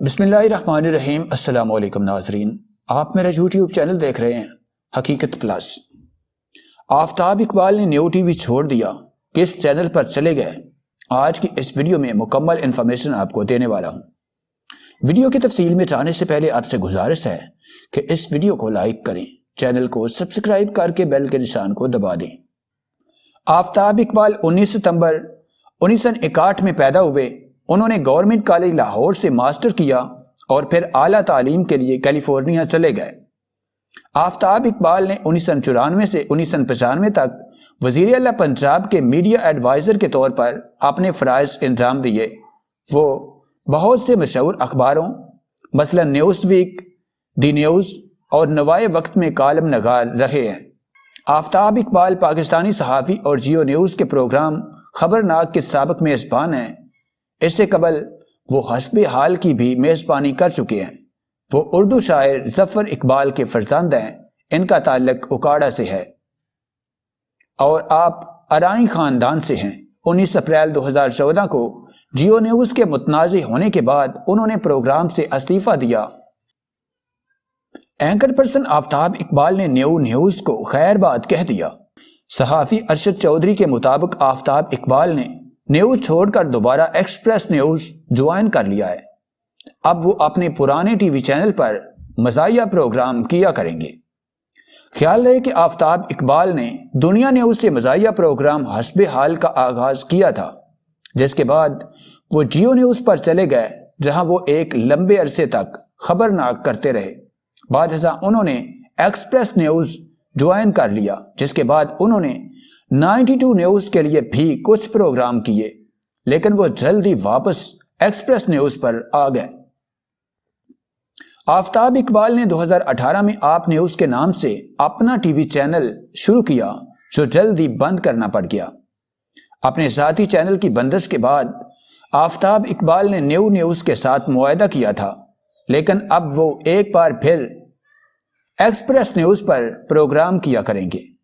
بسم اللہ الرحمن الرحیم۔ السلام علیکم ناظرین، آپ میرا یوٹیوب چینل دیکھ رہے ہیں حقیقت پلس۔ آفتاب اقبال نے نیو ٹی وی چھوڑ دیا، کس چینل پر چلے گئے؟ آج کی اس ویڈیو میں مکمل انفارمیشن آپ کو دینے والا ہوں۔ ویڈیو کی تفصیل میں جانے سے پہلے آپ سے گزارش ہے کہ اس ویڈیو کو لائک کریں، چینل کو سبسکرائب کر کے بیل کے نشان کو دبا دیں۔ آفتاب اقبال 19 ستمبر 1961 میں پیدا ہوئے۔ انہوں نے گورنمنٹ کالج لاہور سے ماسٹر کیا اور پھر اعلیٰ تعلیم کے لیے کیلیفورنیا چلے گئے۔ آفتاب اقبال نے 1994 سے 1995 تک وزیر اعلیٰ پنجاب کے میڈیا ایڈوائزر کے طور پر اپنے فرائض انجام دیے۔ وہ بہت سے مشہور اخباروں مثلا نیوز ویک، دی نیوز اور نوائے وقت میں کالم نگار رہے ہیں۔ آفتاب اقبال پاکستانی صحافی اور جیو نیوز کے پروگرام خبرناک کے سابق میزبان ہیں۔ اس سے قبل وہ حسب حال کی بھی میزبانی کر چکے ہیں۔ وہ اردو شاعر ظفر اقبال کے فرزند ہیں۔ ان کا تعلق اکاڑا سے ہے اور آپ ارائیں خاندان سے ہیں۔ 19 اپریل 2014 کو جیو نیوز کے متنازع ہونے کے بعد انہوں نے پروگرام سے استعفیٰ دیا۔ اینکر پرسن آفتاب اقبال نے نیو نیوز کو خیر بات کہہ دیا۔ صحافی ارشد چودھری کے مطابق آفتاب اقبال نے نیوز چھوڑ کر دوبارہ ایکسپریس نیوز جوائن کر لیا ہے۔ اب وہ اپنے پرانے ٹی وی چینل پر مزاحیہ پروگرام کیا کریں گے۔ خیال رہے کہ آفتاب اقبال نے دنیا نیوز سے مزاحیہ پروگرام حسب حال کا آغاز کیا تھا، جس کے بعد وہ جیو نیوز پر چلے گئے، جہاں وہ ایک لمبے عرصے تک خبرناک کرتے رہے۔ بعد ازاں انہوں نے ایکسپریس نیوز جوائن کر لیا، جس کے بعد انہوں نے 92 نیوز کے لیے بھی کچھ پروگرام کیے، لیکن وہ جلد ہی واپس ایکسپریس نیوز پر آ گئے۔ آفتاب اقبال نے 2018 میں آپ نیوز کے نام سے اپنا ٹی وی چینل شروع کیا، جو جلد ہی بند کرنا پڑ گیا۔ اپنے ذاتی چینل کی بندش کے بعد آفتاب اقبال نے نیو نیوز کے ساتھ معاہدہ کیا تھا، لیکن اب وہ ایک بار پھر ایکسپریس نیوز پر پروگرام کیا کریں گے۔